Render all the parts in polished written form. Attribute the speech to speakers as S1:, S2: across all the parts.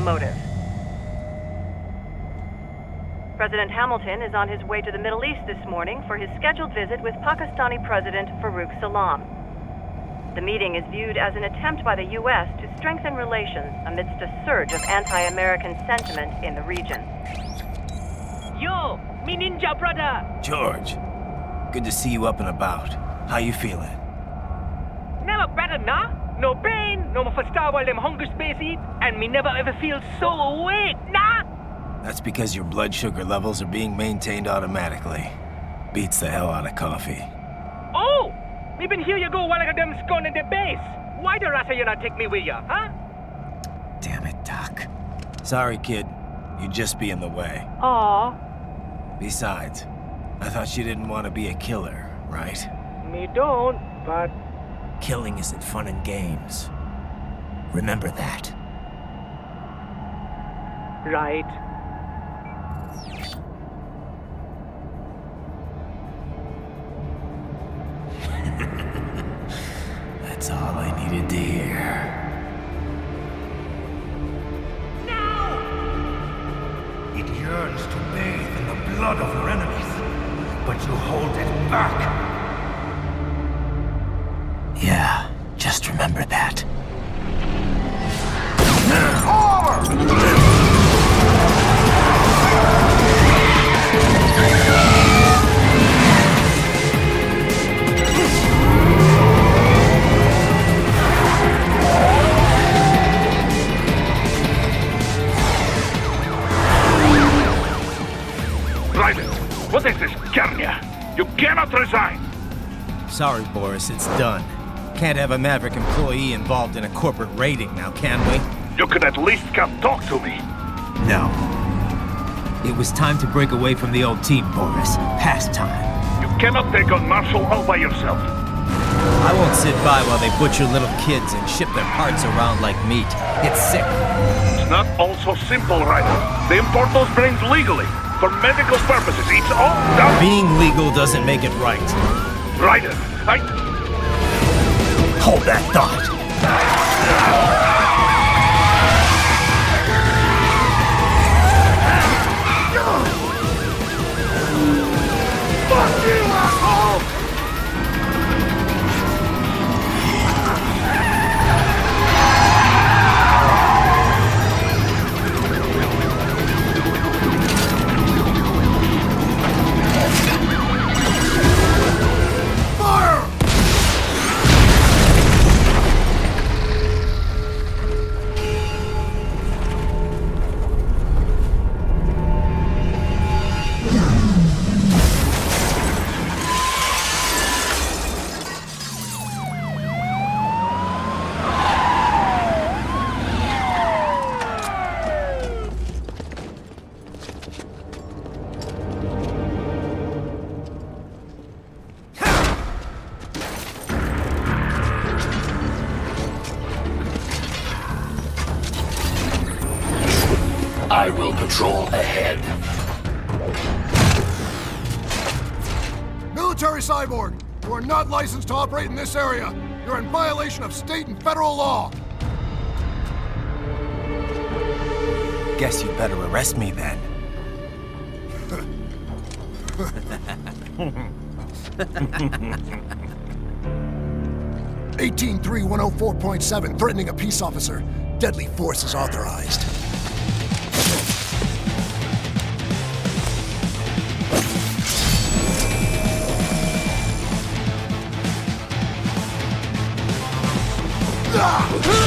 S1: motive. President Hamilton is on his way to the Middle East this morning for his scheduled visit with Pakistani President Farouk Salam. The meeting is viewed as an attempt by the U.S. to strengthen relations amidst a surge of anti-American sentiment in the region.
S2: Yo, me ninja brother!
S3: George, good to see you up and about. How you feeling?
S2: Never better, nah? No pain, no more fasta while them hunger space eat, and me never ever feel so awake, nah?
S3: That's because your blood sugar levels are being maintained automatically. Beats the hell out of coffee.
S2: Oh! Me been here you go while I got them scone in the base. Why the rasa you not take me with ya, huh?
S3: Damn it, Doc. Sorry, kid. You'd just be in the way.
S2: Aw.
S3: Besides, I thought you didn't want to be a killer, right?
S2: Me don't, but...
S3: Killing isn't fun and games. Remember that.
S2: Right.
S3: That's all I needed to hear.
S4: It yearns to bathe in the blood of your enemies, but you hold it back.
S3: Yeah, just remember that.
S4: Raiden, what is this, Kernia? You cannot resign!
S3: Sorry, Boris, it's done. Can't have a Maverick employee involved in a corporate raiding now, can we?
S4: You could at least come talk to me.
S3: No. It was time to break away from the old team, Boris. Past time.
S4: You cannot take on Marshall all by yourself.
S3: I won't sit by while they butcher little kids and ship their parts around like meat. It's sick.
S4: It's not all so simple, Raiden. They import those brains legally. For medical purposes, it's all done.
S3: Being legal doesn't make it right.
S4: Raiden,
S3: Hold that thought.
S4: Fuck you, asshole!
S5: I will patrol ahead.
S6: Military cyborg! You are not licensed to operate in this area. You're in violation of state and federal law.
S3: Guess you better arrest me then.
S6: 18-3104.7, threatening a peace officer. Deadly force is authorized.
S4: Nice!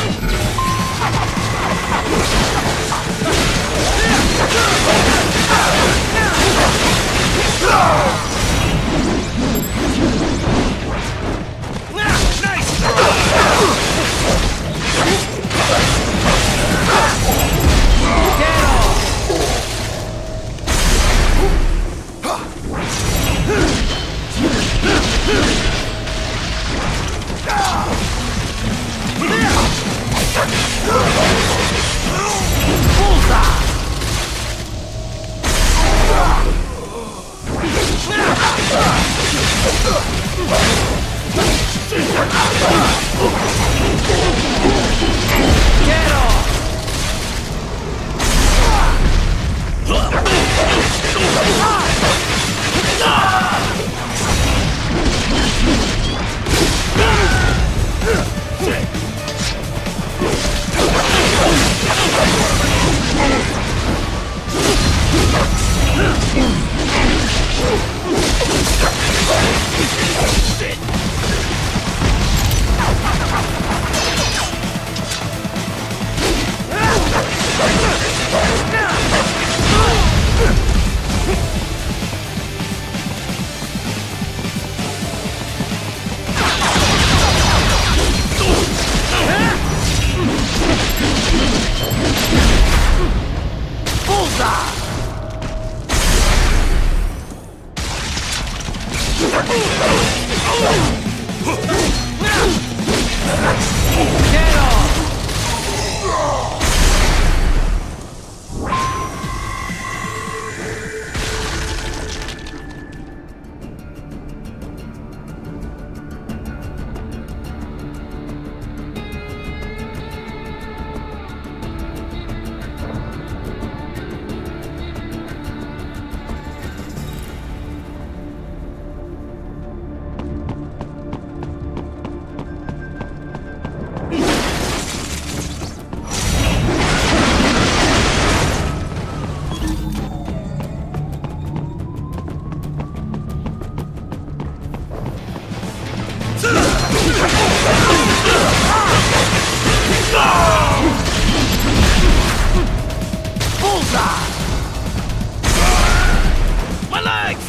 S3: My legs!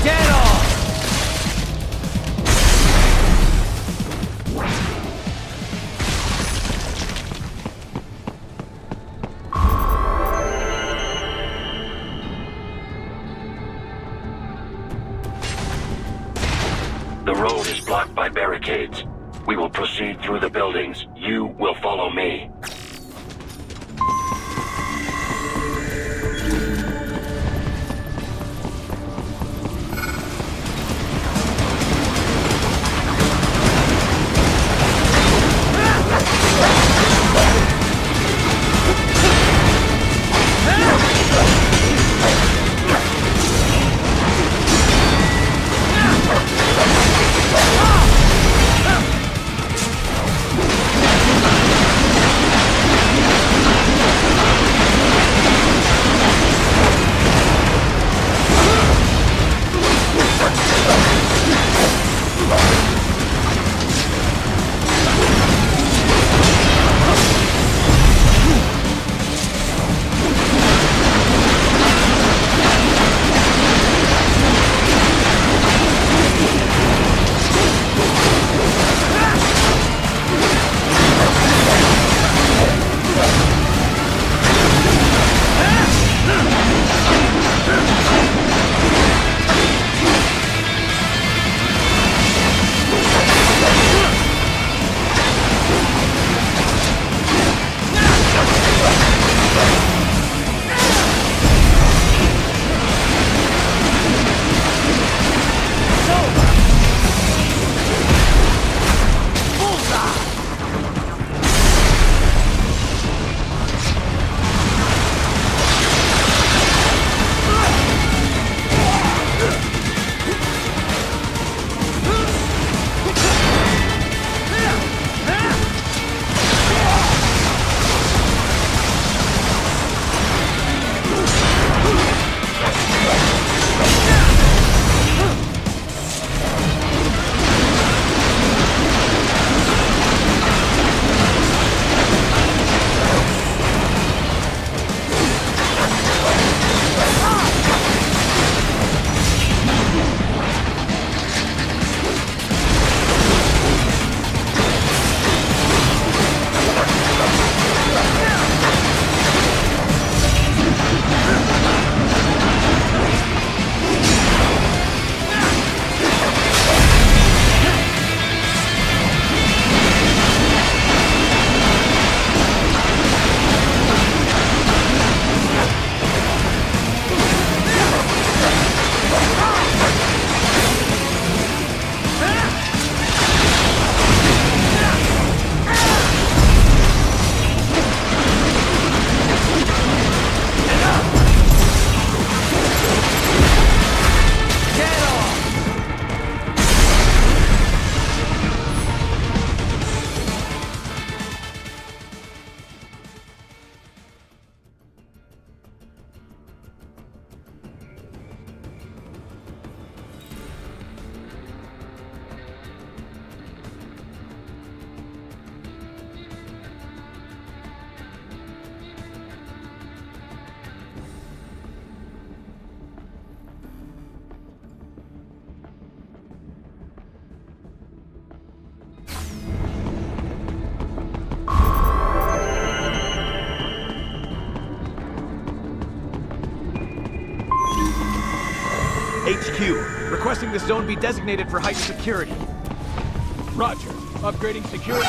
S3: Get off!
S5: The road is blocked by barricades. We will proceed through the buildings. You will follow me.
S7: HQ, requesting this zone be designated for heightened security. Roger. Upgrading security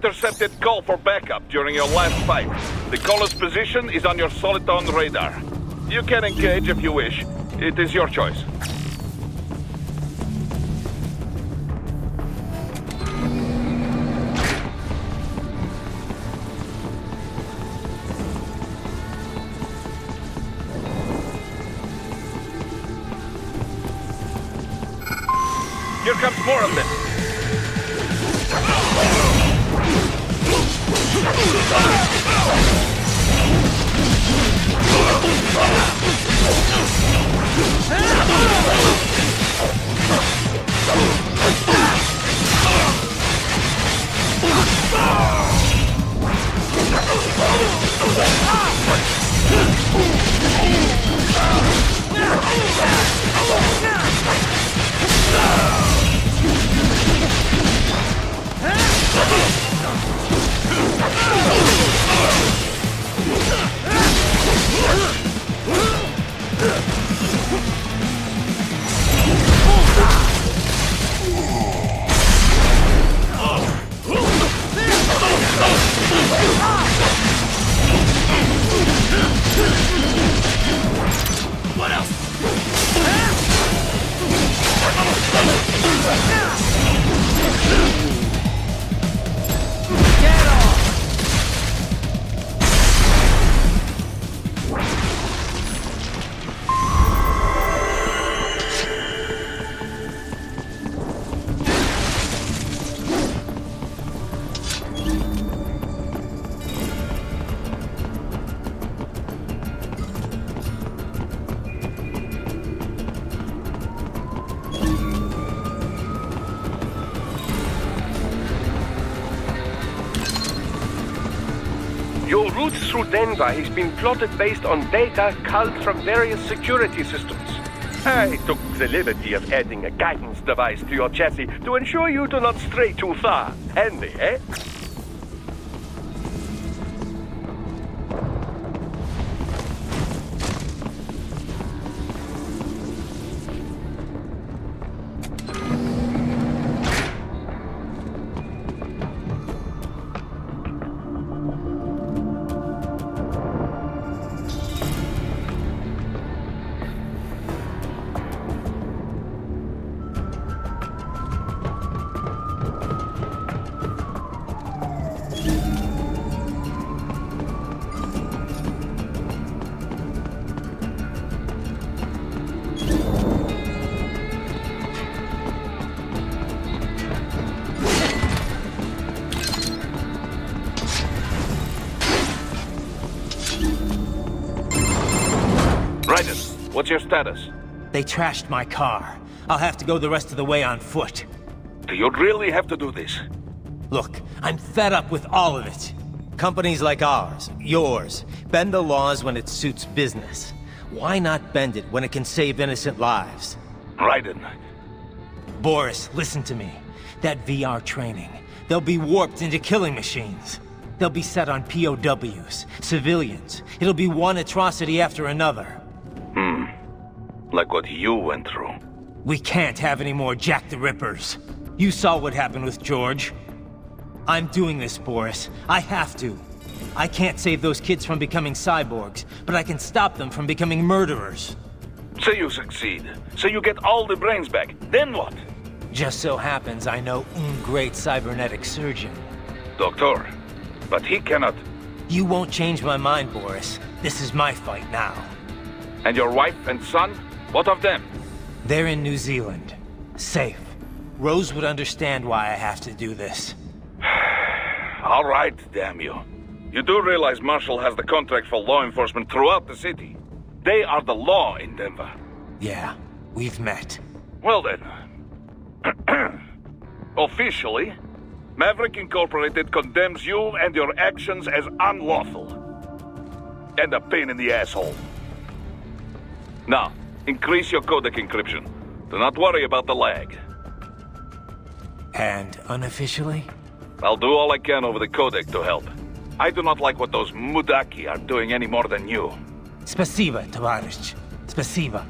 S4: intercepted call for backup during your last fight. The caller's position is on your Soliton radar. You can engage if you wish. It is your choice. Here comes more of them.
S8: Your route through Denver has been plotted based on data culled from various security systems. I took the liberty of adding a guidance device to your chassis to ensure you do not stray too far. Handy, eh?
S4: What's your status?
S3: They trashed my car. I'll have to go the rest of the way on foot.
S4: Do you really have to do this?
S3: Look, I'm fed up with all of it. Companies like ours, yours, bend the laws when it suits business. Why not bend it when it can save innocent lives?
S4: Raiden.
S3: Boris, listen to me. That VR training, they'll be warped into killing machines. They'll be set on POWs, civilians. It'll be one atrocity after another.
S4: Like what you went through.
S3: We can't have any more Jack the Rippers. You saw what happened with George. I'm doing this, Boris. I have to. I can't save those kids from becoming cyborgs, but I can stop them from becoming murderers.
S4: Say you succeed. Say you get all the brains back. Then what?
S3: Just so happens I know un great cybernetic surgeon.
S4: Doctor. But he cannot...
S3: You won't change my mind, Boris. This is my fight now.
S4: And your wife and son? What of them?
S3: They're in New Zealand. Safe. Rose would understand why I have to do this.
S4: All right, damn you. You do realize Marshall has the contract for law enforcement throughout the city. They are the law in Denver.
S3: Yeah, we've met.
S4: Well then. Officially, Maverick Incorporated condemns you and your actions as unlawful. And a pain in the asshole. Now, increase your codec encryption. Do not worry about the lag.
S3: And unofficially?
S4: I'll do all I can over the codec to help. I do not like what those Mudaki are doing any more than you.
S3: Spasiba, Tavarish. Spasiba.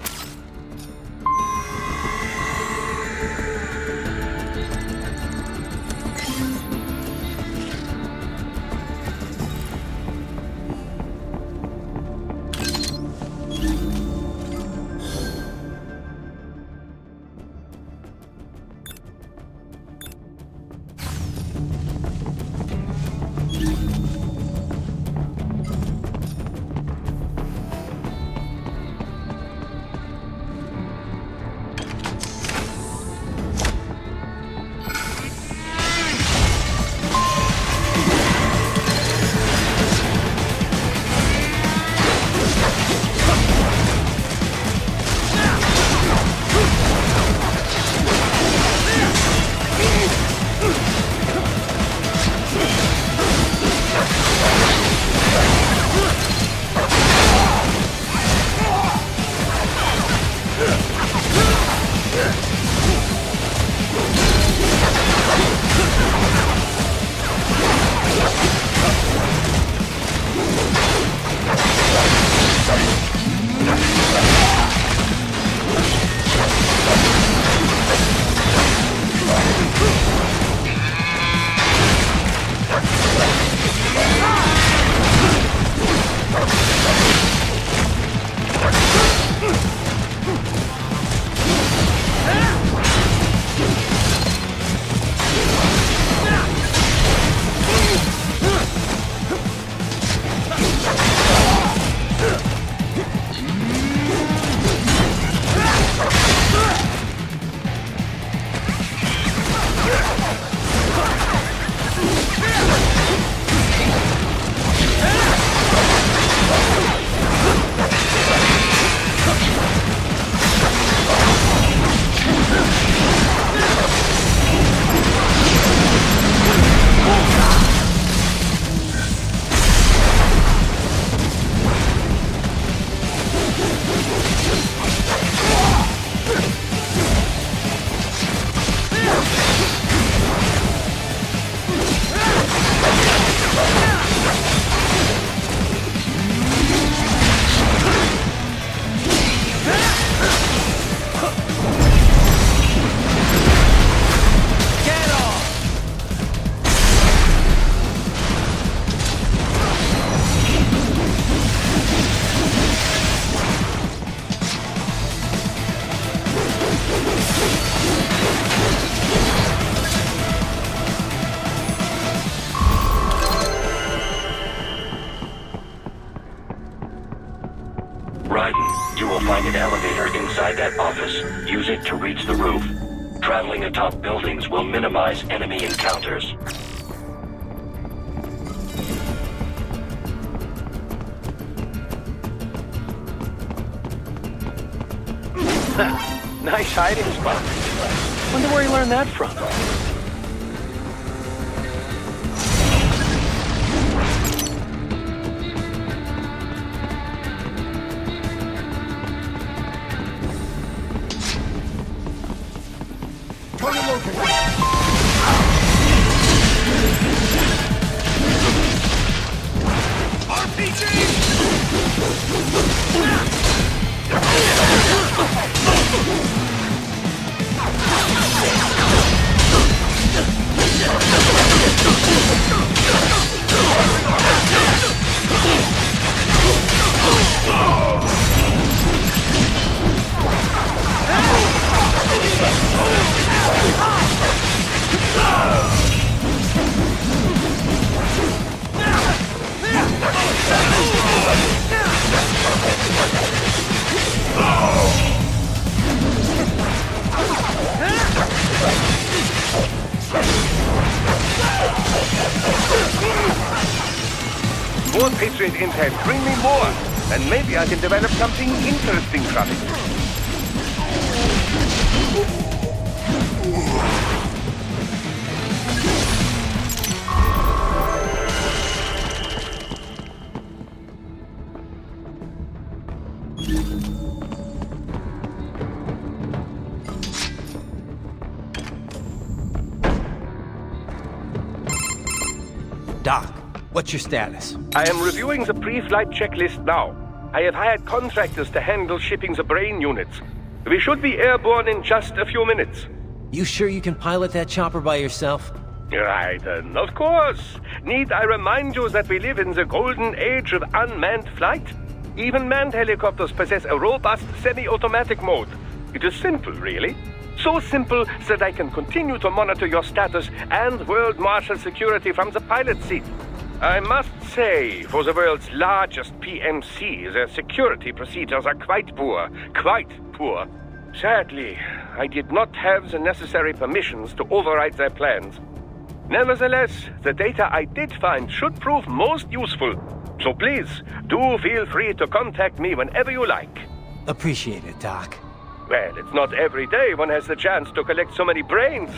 S5: Find an elevator inside that office. Use it to reach the roof. Traveling atop buildings will minimize enemy encounters.
S8: Nice hiding spot. Wonder where he learned that from.
S6: Target located.
S8: More Patriot intel, bring me more, and maybe I can develop something interesting from it.
S3: Doc, what's your status?
S8: I am reviewing the pre-flight checklist now. I have hired contractors to handle shipping the brain units. We should be airborne in just a few minutes.
S3: You sure you can pilot that chopper by yourself?
S8: Right, of course. Need I remind you that we live in the golden age of unmanned flight? Even manned helicopters possess a robust semi-automatic mode. It is simple, really. So simple that I can continue to monitor your status and world marshal security from the pilot seat. I must say, for the world's largest PMC, their security procedures are quite poor. Quite poor. Sadly, I did not have the necessary permissions to override their plans. Nevertheless, the data I did find should prove most useful. So please, do feel free to contact me whenever you like.
S3: Appreciate it, Doc.
S8: Well, it's not every day one has the chance to collect so many brains.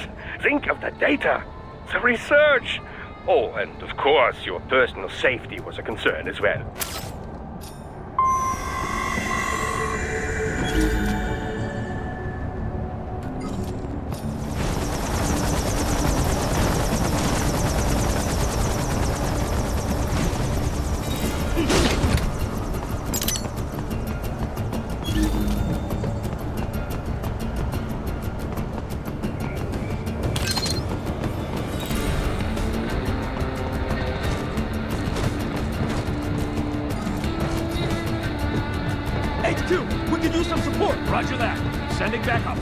S8: Think of the data, the research. Oh, and of course, your personal safety was a concern as well.
S7: Sending backup.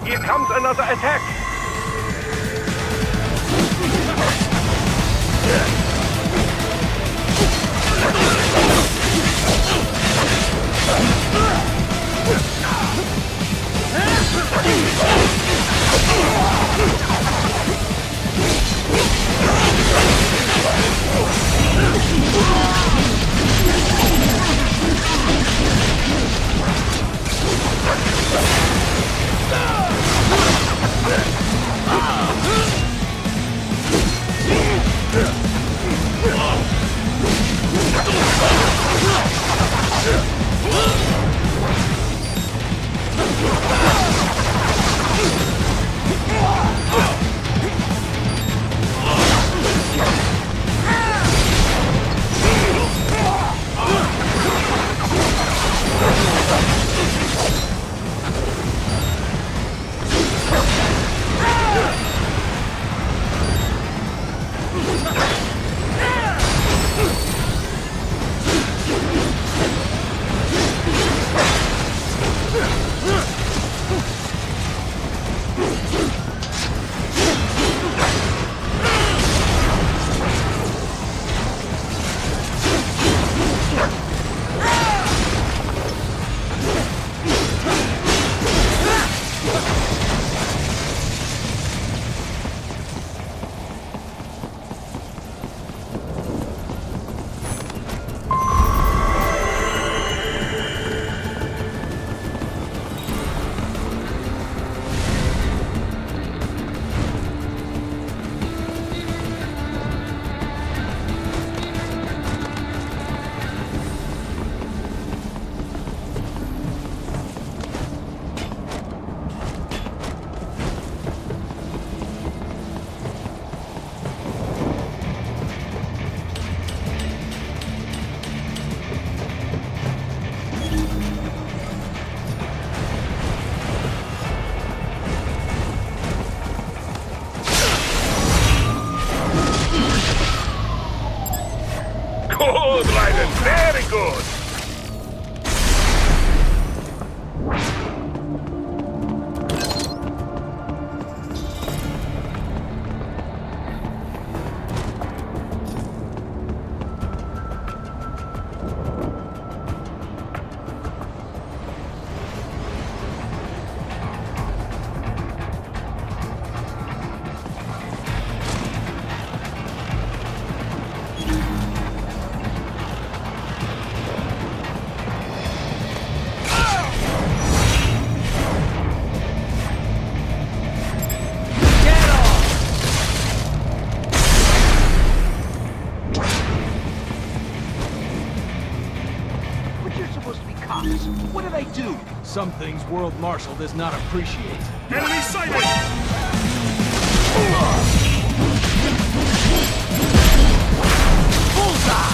S8: Here comes another attack!
S4: Good, Raiden. Very good.
S7: What did I do? Some things World Marshal does not appreciate.
S6: Enemy sighted!
S7: Bullseye!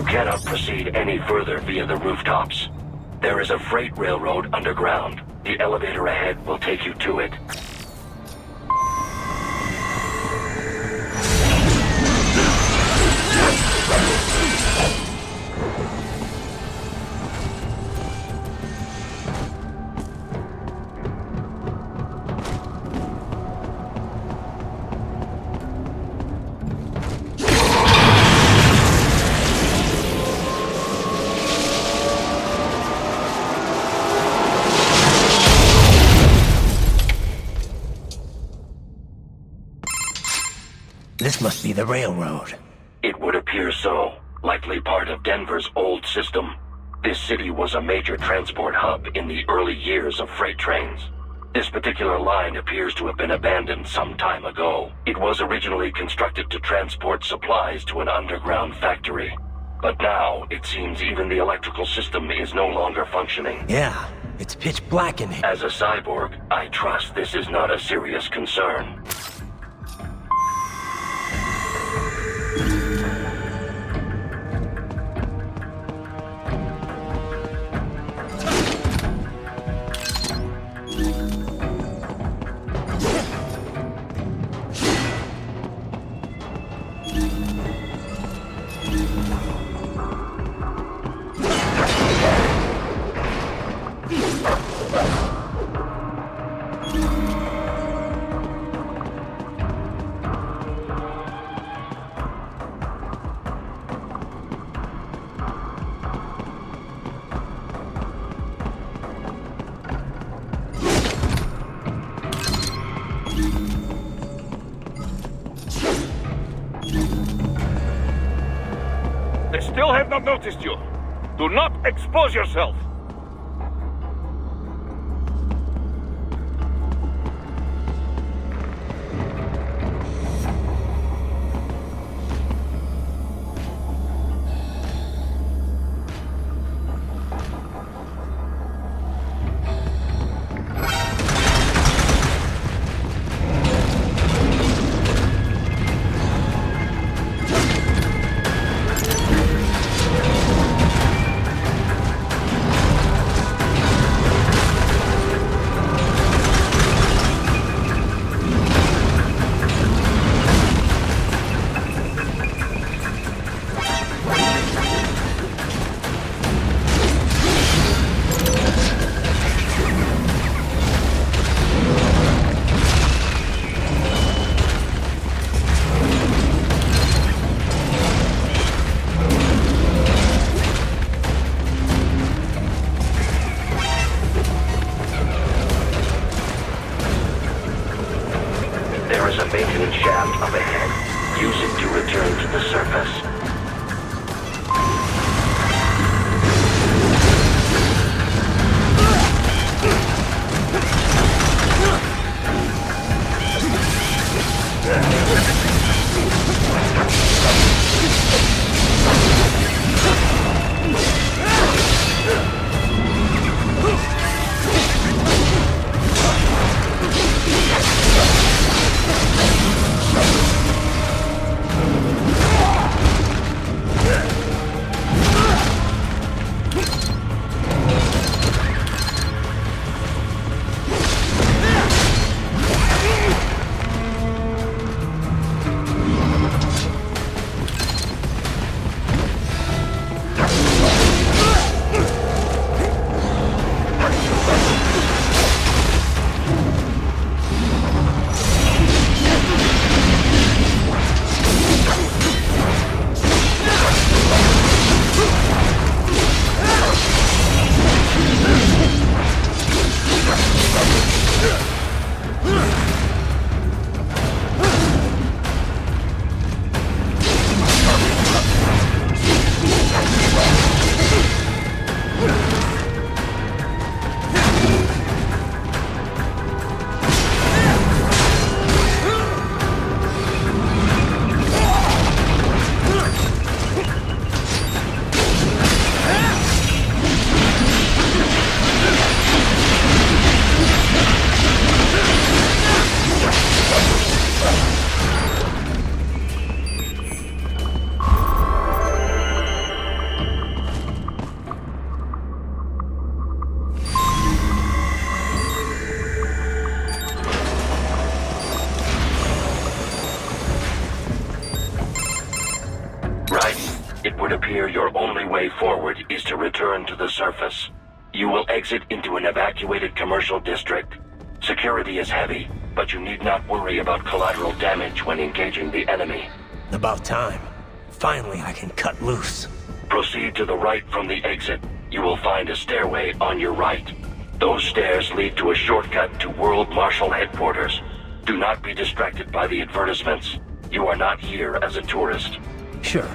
S5: cannot proceed any further via the rooftops. There is a freight railroad underground. The elevator ahead will take you to it.
S3: This must be the railroad.
S5: It would appear so. Likely part of Denver's old system. This city was a major transport hub in the early years of freight trains. This particular line appears to have been abandoned some time ago. It was originally constructed to transport supplies to an underground factory. But now, it seems even the electrical system is no longer functioning.
S3: Yeah, it's pitch black in here.
S5: As a cyborg, I trust this is not a serious concern.
S4: I still have not noticed you. Do not expose yourself.
S5: There is a maintenance shaft up ahead. Use it to return to the surface. would appear your only way forward is to return to the surface. You will exit into an evacuated commercial district. Security is heavy, but you need not worry about collateral damage when engaging the enemy.
S3: About time. Finally, I can cut loose.
S5: Proceed to the right from the exit. You will find a stairway on your right. Those stairs lead to a shortcut to World Marshal Headquarters. Do not be distracted by the advertisements. You are not here as a tourist.
S3: Sure.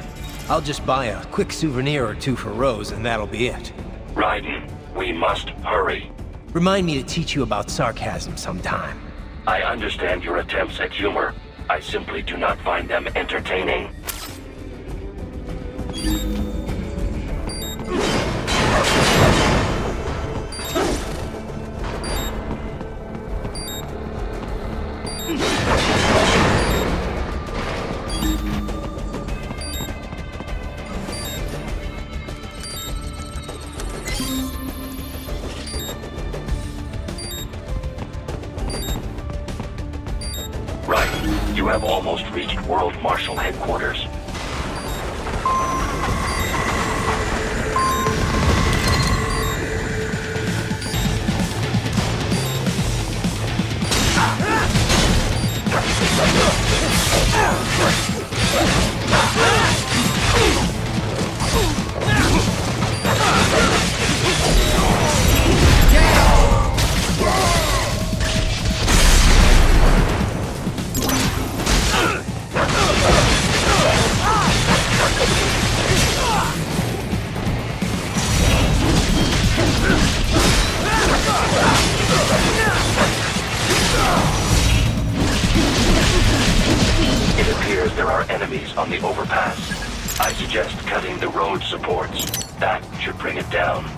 S3: I'll just buy a quick souvenir or two for Rose, and that'll be it.
S5: Raiden, we must hurry.
S3: Remind me to teach you about sarcasm sometime.
S5: I understand your attempts at humor. I simply do not find them entertaining. Right, you have almost reached World Marshal Headquarters. It appears there are enemies on the overpass. I suggest cutting the road supports. That should bring it down.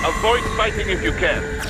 S4: Avoid fighting if you can.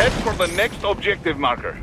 S4: Head for the next objective marker.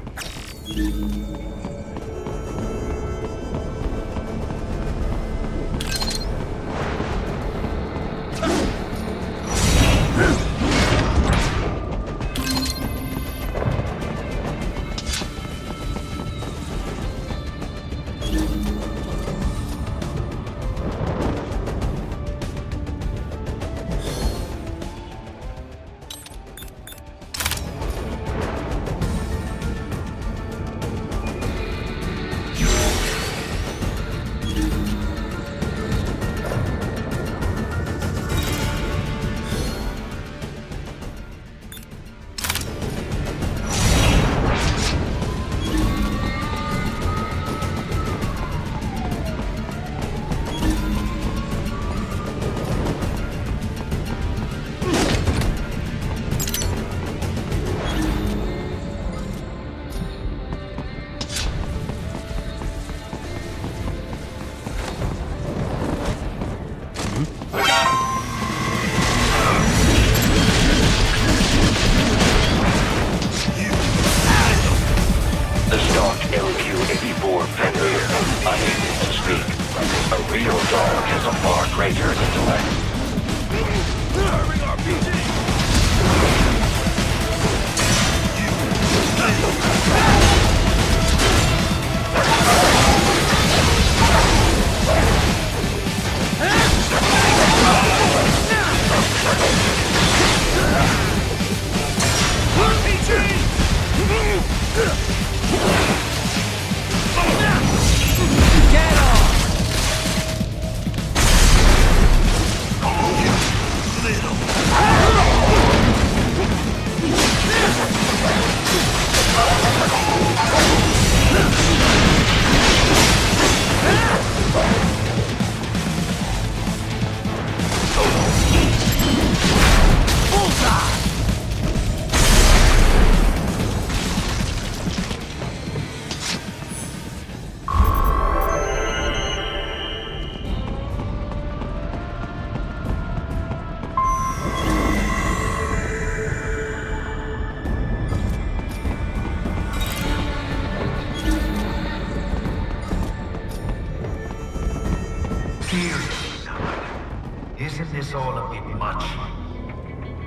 S9: this all a bit much?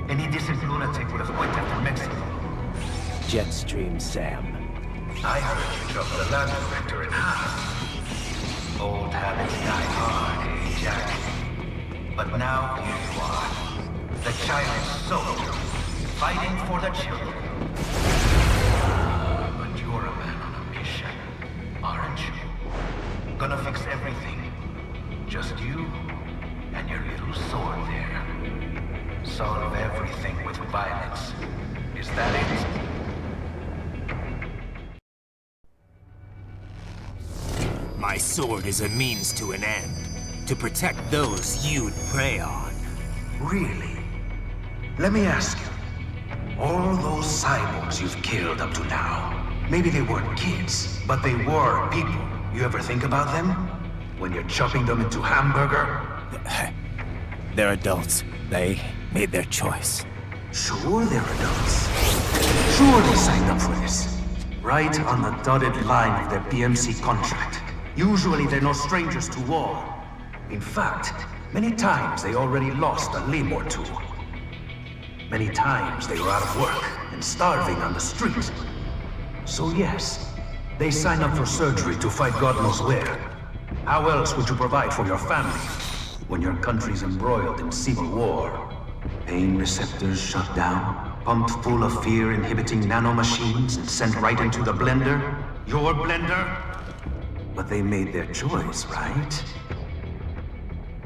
S9: Any decent lunatic would have went after Mexico.
S3: Jetstream, Sam.
S9: I heard you dropped the land director in half. Old habits die hard, eh, Jack? But now here you are. The child soldier, fighting for the children. But you're a man on a mission, aren't you? Gonna fix everything. Just you and your little sword there. Solve everything with violence. Is that it?
S3: My sword is a means to an end. To protect those you'd prey on.
S9: Really? Let me ask you. All those cyborgs you've killed up to now, maybe they weren't kids, but they were people. You ever think about them? When you're chopping them into hamburger?
S3: They're adults. They made their choice.
S9: Sure they're adults. Sure they signed up for this. Right on the dotted line of their BMC contract. Usually they're no strangers to war. In fact, many times they already lost a limb or two. Many times they were out of work and starving on the street. So yes, they sign up for surgery to fight God knows where. How else would you provide for your family when your country's embroiled in civil war? Pain receptors shut down, pumped full of fear-inhibiting nanomachines and sent right into the blender? Your blender? But they made their choice, right?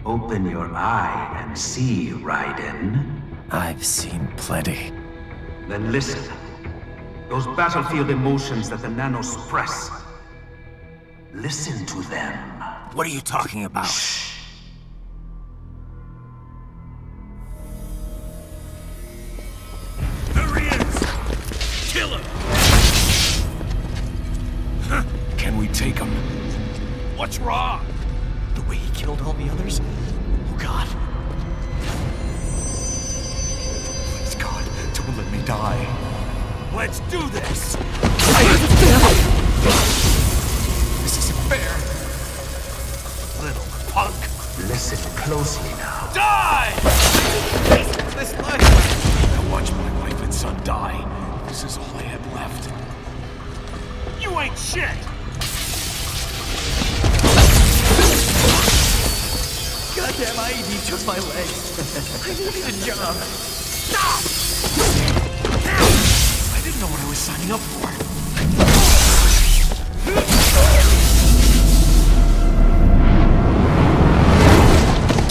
S9: Open your eye and see, Raiden.
S3: I've seen plenty.
S9: Then listen. Those battlefield emotions that the nanos suppress. Listen to them.
S3: What are you talking about?
S9: Shh.
S3: There he is! Kill him!
S7: Can we take him?
S3: What's wrong?
S7: The way he killed all the others? Oh God. Please God, don't let me die.
S3: Let's do this!
S7: This isn't fair.
S3: Little punk!
S9: Listen closely now.
S3: Die!
S7: This life! I watched my wife and son die. This is all I had left.
S3: You ain't shit!
S7: Goddamn IED took my legs. I needed a job. Stop! I didn't know what I was signing up for.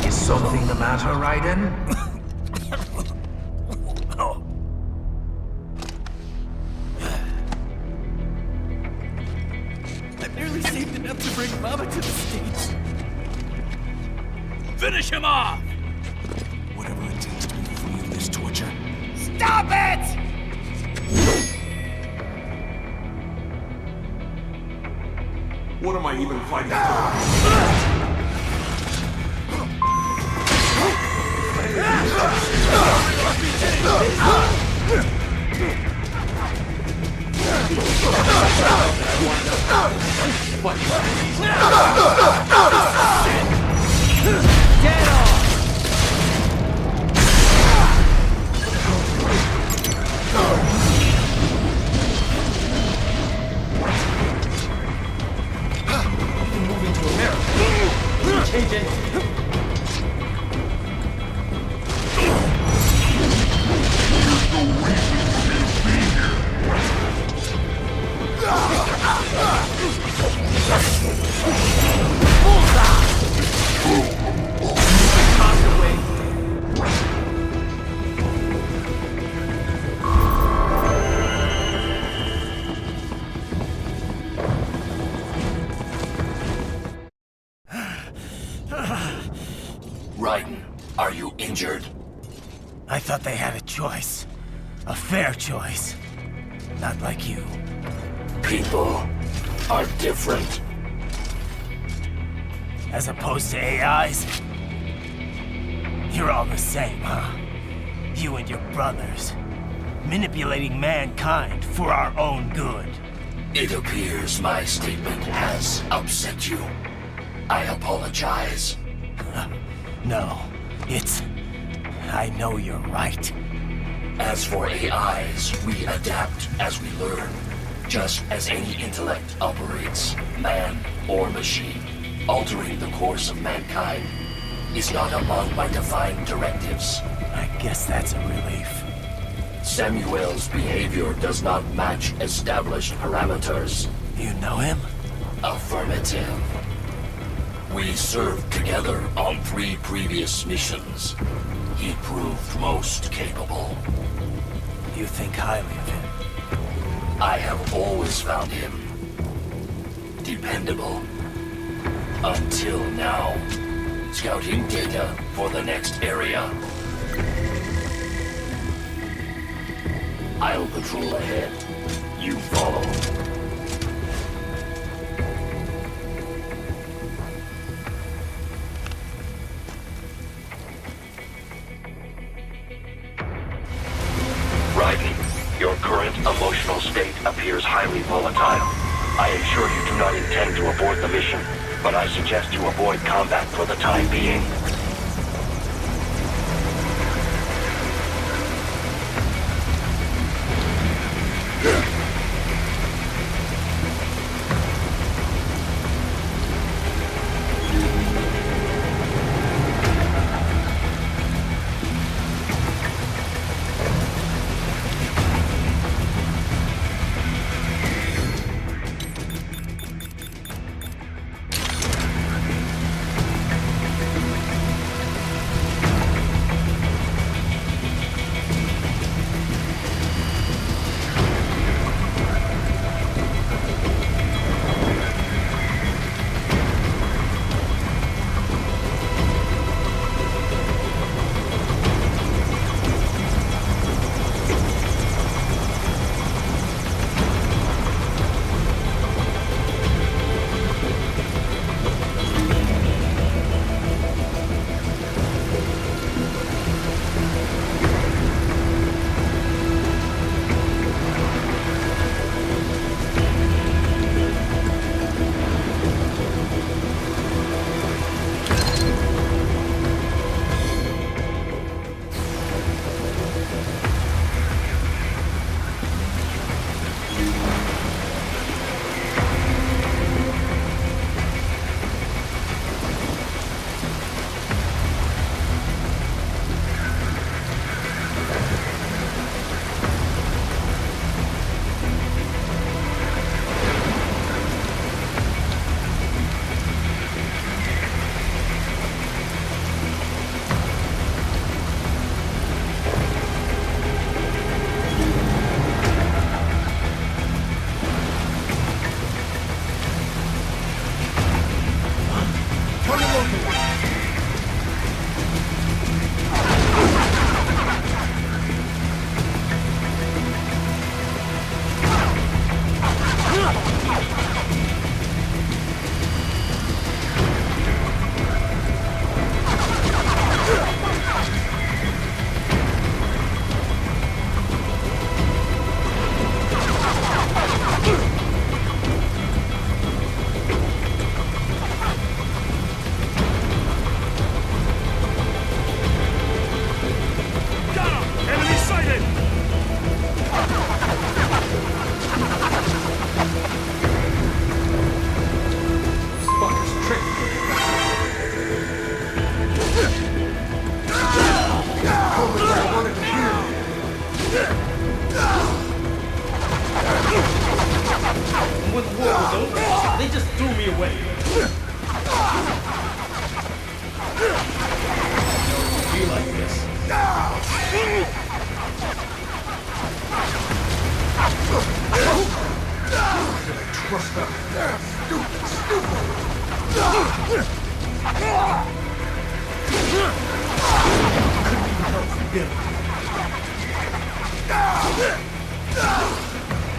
S9: Is something the matter, Raiden?
S7: I barely saved enough to bring Mama to the States.
S3: Finish him off!
S7: Whatever it takes to be free of this torture.
S3: Stop it!
S7: What am I even fighting for?
S3: Get off!
S7: Moving to America. Agent.
S5: Raiden, are you injured?
S3: I thought they had a choice. A fair choice. Not like you.
S5: People are different.
S3: As opposed to AIs? You're all the same, huh? You and your brothers. Manipulating mankind for our own good.
S5: It appears my statement has upset you. I apologize.
S3: No, it's I know you're right.
S5: As for AIs, we adapt as we learn. Just as any intellect operates, man or machine, altering the course of mankind is not among my defined directives.
S3: I guess that's a relief.
S5: Samuel's behavior does not match established parameters.
S3: You know him?
S5: Affirmative. We served together on 3 previous missions. He proved most capable.
S3: You think highly of him?
S5: I have always found him dependable. Until now. Scouting data for the next area. I'll patrol ahead. You follow. Raiden, your current emotional state appears highly volatile. I am sure you do not intend to abort the mission, but I suggest you avoid combat for the time being.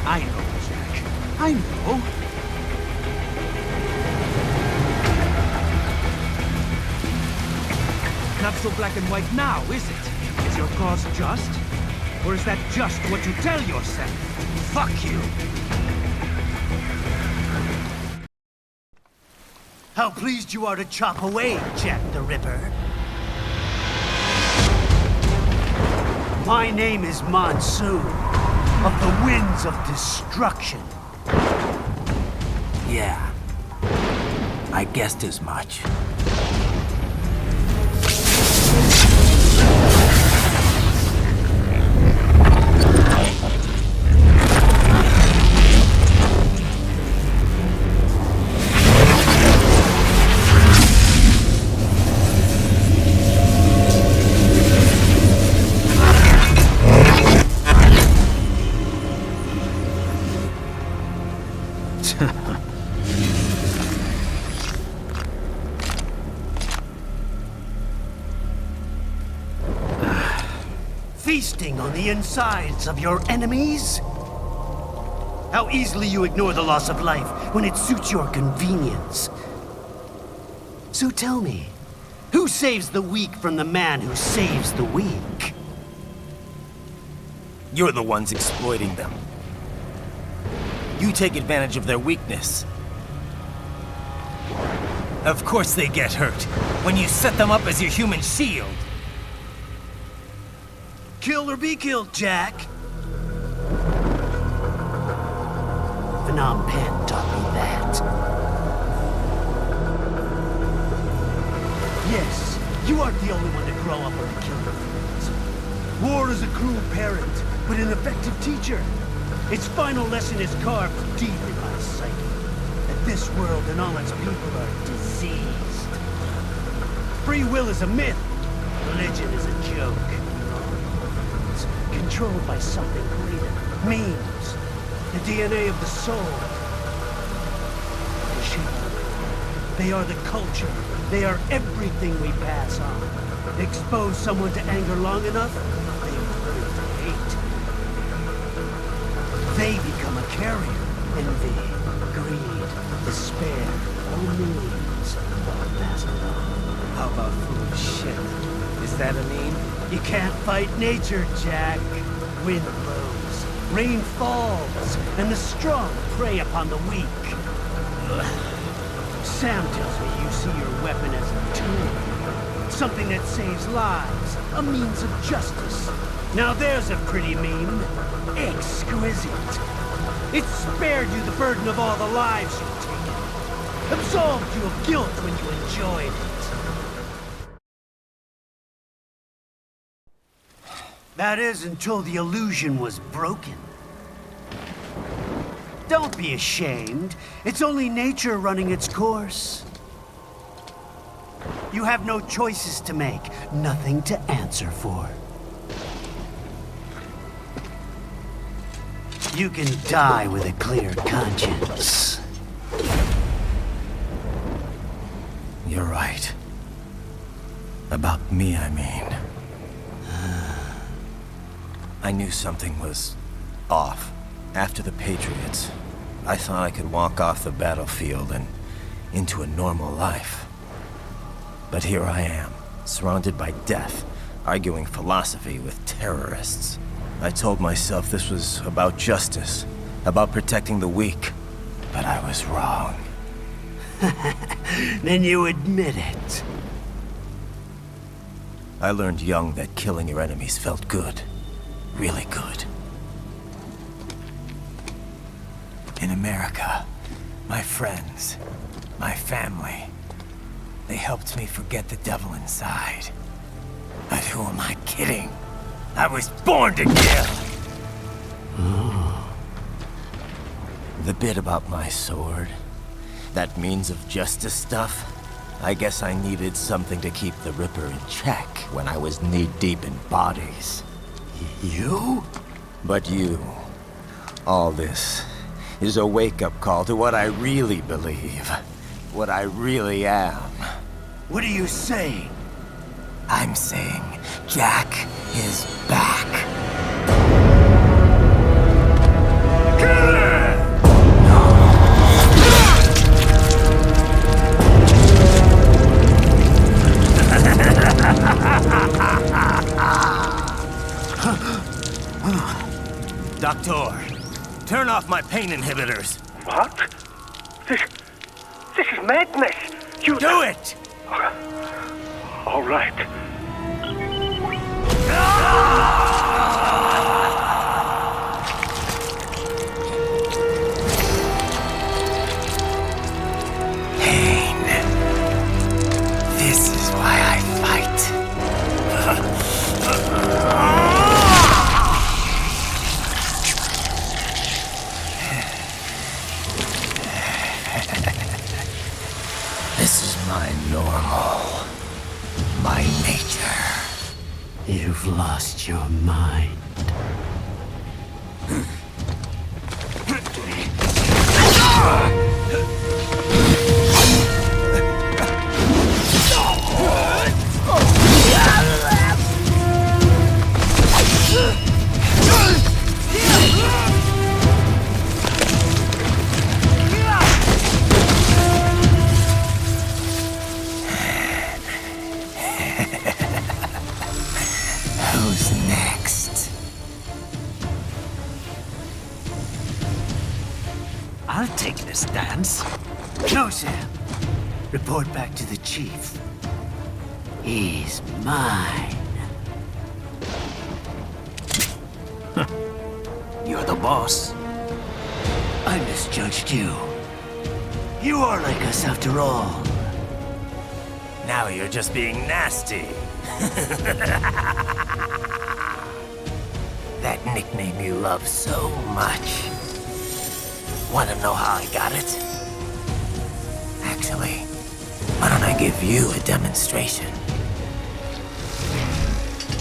S9: I know, Jack. I know. Not so black and white now, is it? Is your cause just? Or is that just what you tell yourself? Fuck you!
S3: How pleased you are to chop away, Jack the Ripper.
S10: My name is Monsoon, of the Winds of Destruction.
S9: Yeah. I guessed as much.
S10: Feasting on the insides of your enemies? How easily you ignore the loss of life when it suits your convenience. So tell me, who saves the weak from the man who saves the weak?
S3: You're the ones exploiting them. You take advantage of their weakness. Of course they get hurt when you set them up as your human shield.
S10: Kill or be killed, Jack. Phnom Penh taught me that. Yes, you aren't the only one to grow up on the killing fields. War is a cruel parent, but an effective teacher. Its final lesson is carved deep in my psyche. That this world and all its people are diseased. Free will is a myth. Religion is a joke. Controlled by something greater. Memes. The DNA of the soul. The shape. They are the culture. They are everything we pass on. Expose someone to anger long enough, they learn to hate. They become a carrier. Envy, greed, despair, all memes are passed on.
S3: How about foolish shit? Is that a meme?
S10: You can't fight nature, Jack. Wind blows, rain falls, and the strong prey upon the weak. Sam tells me you see your weapon as a tool. Something that saves lives, a means of justice. Now there's a pretty meme. Exquisite. It spared you the burden of all the lives you've taken. Absolved you of guilt when you enjoyed it. That is, until the illusion was broken. Don't be ashamed. It's only nature running its course. You have no choices to make, nothing to answer for. You can die with a clear conscience.
S3: You're right. About me, I mean. I knew something was off. After the Patriots, I thought I could walk off the battlefield and into a normal life. But here I am, surrounded by death, arguing philosophy with terrorists. I told myself this was about justice, about protecting the weak, but I was wrong.
S10: Then you admit it.
S3: I learned young that killing your enemies felt good. Really good. In America, my friends, my family, they helped me forget the devil inside. But who am I kidding? I was born to kill! The bit about my sword, that means of justice stuff, I guess I needed something to keep the Ripper in check when I was knee-deep in bodies.
S10: You?
S3: But you, all this, is a wake-up call to what I really believe. What I really am.
S10: What are you saying?
S3: I'm saying Jack is back. Killer! Doctor, turn off my pain inhibitors.
S8: What? This is madness. You
S3: do it!
S8: All right.
S3: Ah!
S10: I'll take this dance. No, Sam. Report back to the chief. He's mine. You're the boss. I misjudged you. You are like us after all.
S3: Now you're just being nasty. That nickname you love so much. Want to know how I got it? Actually, why don't I give you a demonstration?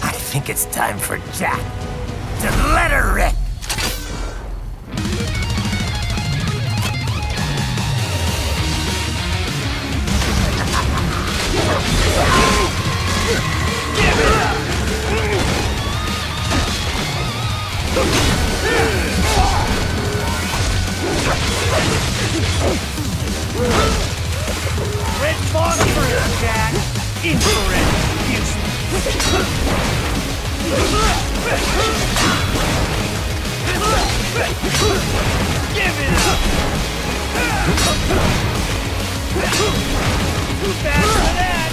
S3: I think it's time for Jack to let her rip.
S10: Give it up! Red phosphorus, Jack! Infrared Give it up! Too fast for that!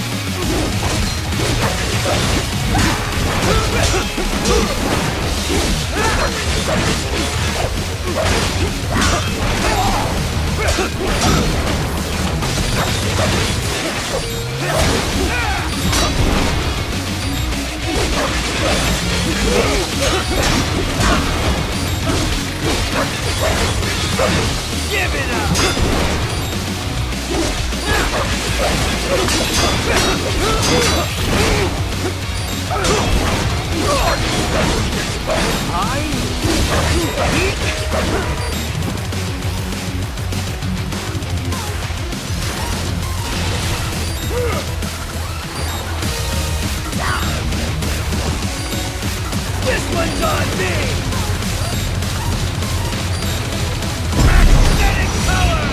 S10: Give it up! This one's on me! Magnetic power!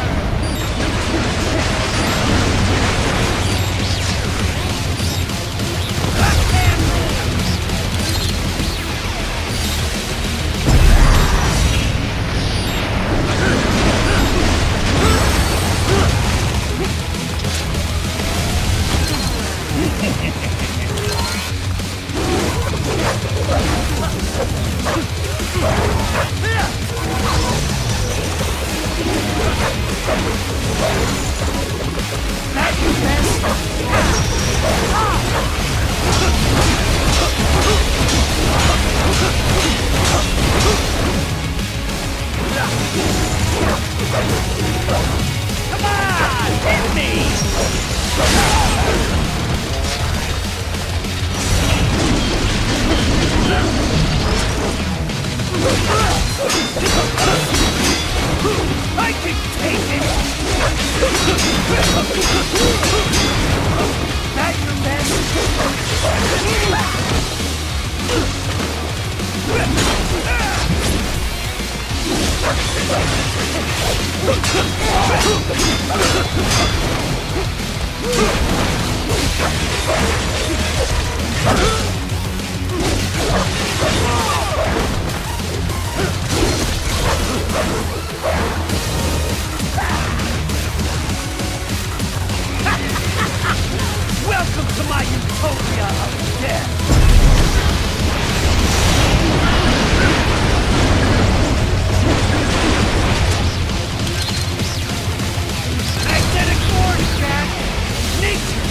S10: Come on, hit me! I can take it! That your Welcome to my utopia of death! Magnetic force, Jack! Nature!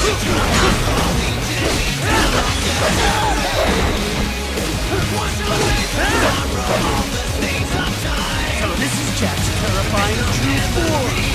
S10: So this is Jack's terrifying true form.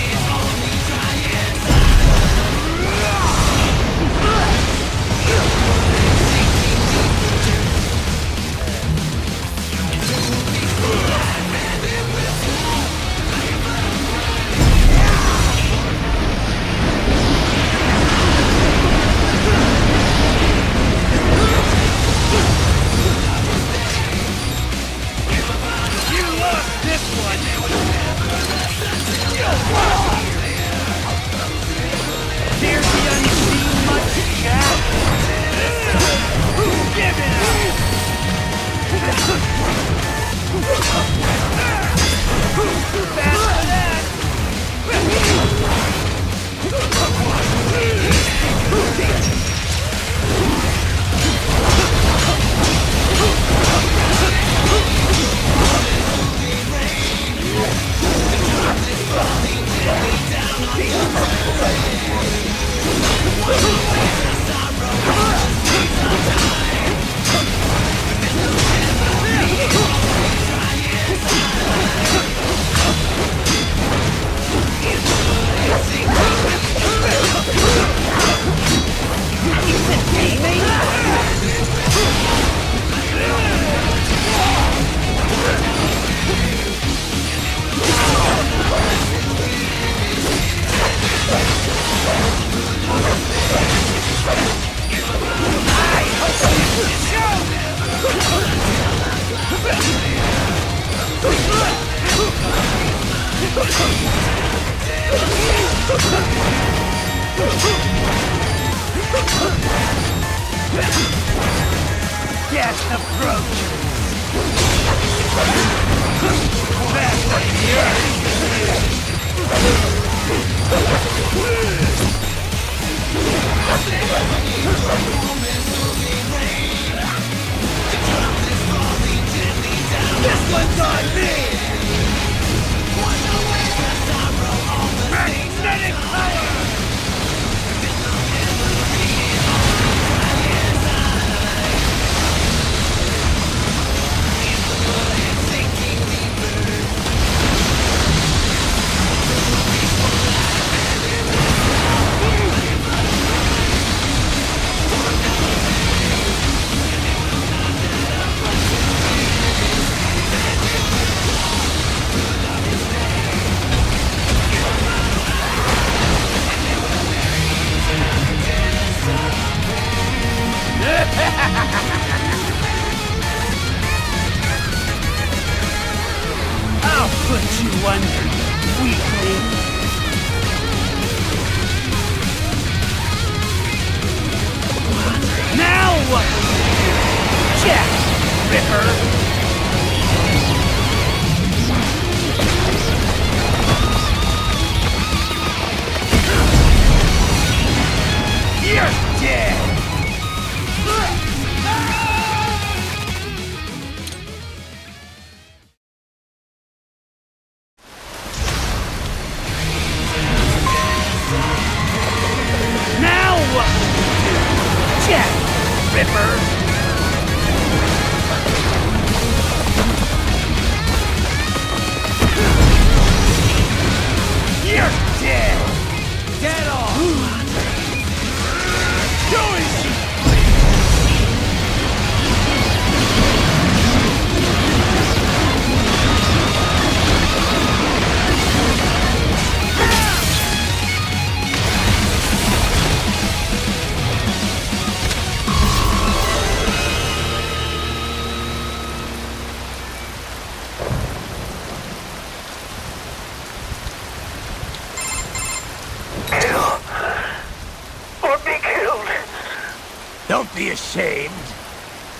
S3: Don't be ashamed.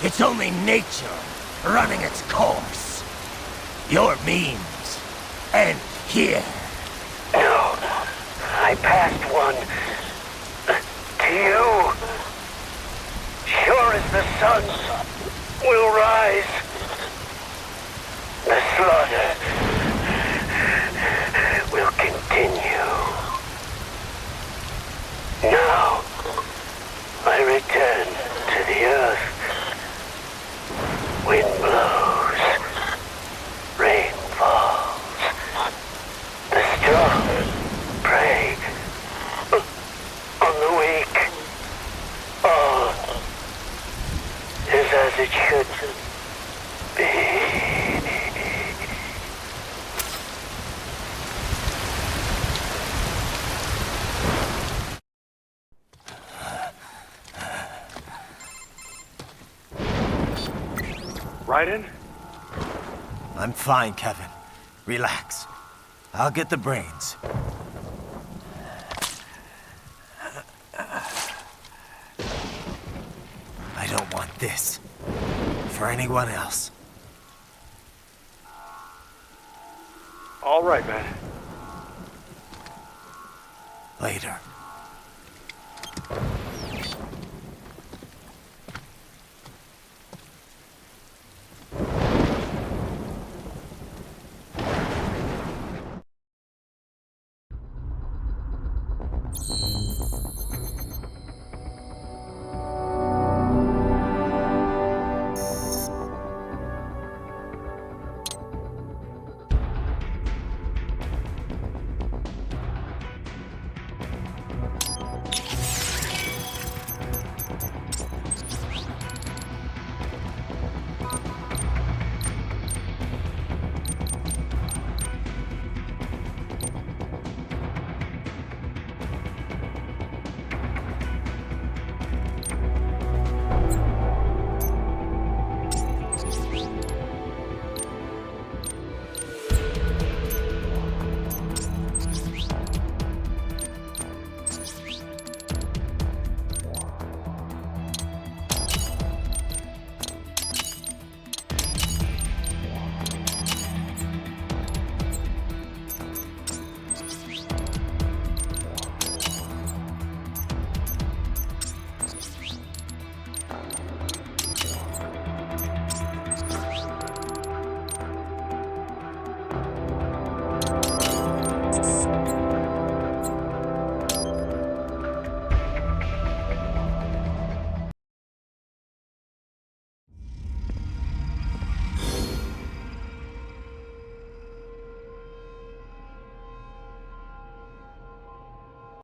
S3: It's only nature running its course. Your means end here.
S5: No, I passed one. To you. Sure as the sun will rise. The slaughter will continue. Now,
S10: I return to the earth. Wind blows, rain falls. The strong prey on the weak. All is as it should be.
S8: Raiden?
S3: I'm fine, Kevin. Relax. I'll get the brains. I don't want this for anyone else.
S8: All right, man.
S3: Later.